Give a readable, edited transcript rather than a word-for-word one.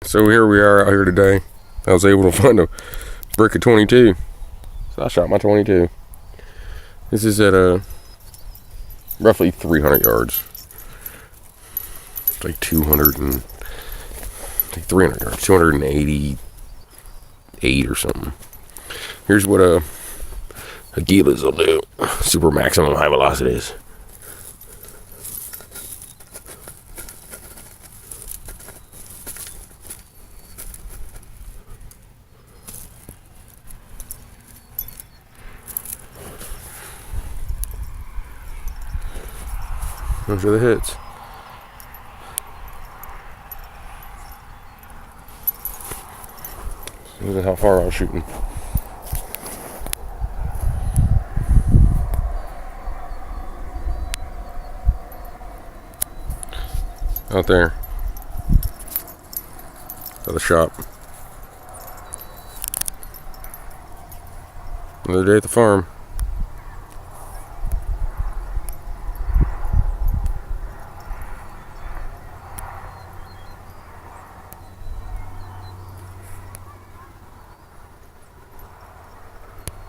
So here we are out here today. I was able to find a brick of 22. So I shot my 22. This is at roughly 300 yards. It's like 300 yards, 288 or something. Here's what Aguilas will do. Supermaximun high velocities. Those are the hits. Look at how far I was shooting. Out there. At the shop. Another day at the farm.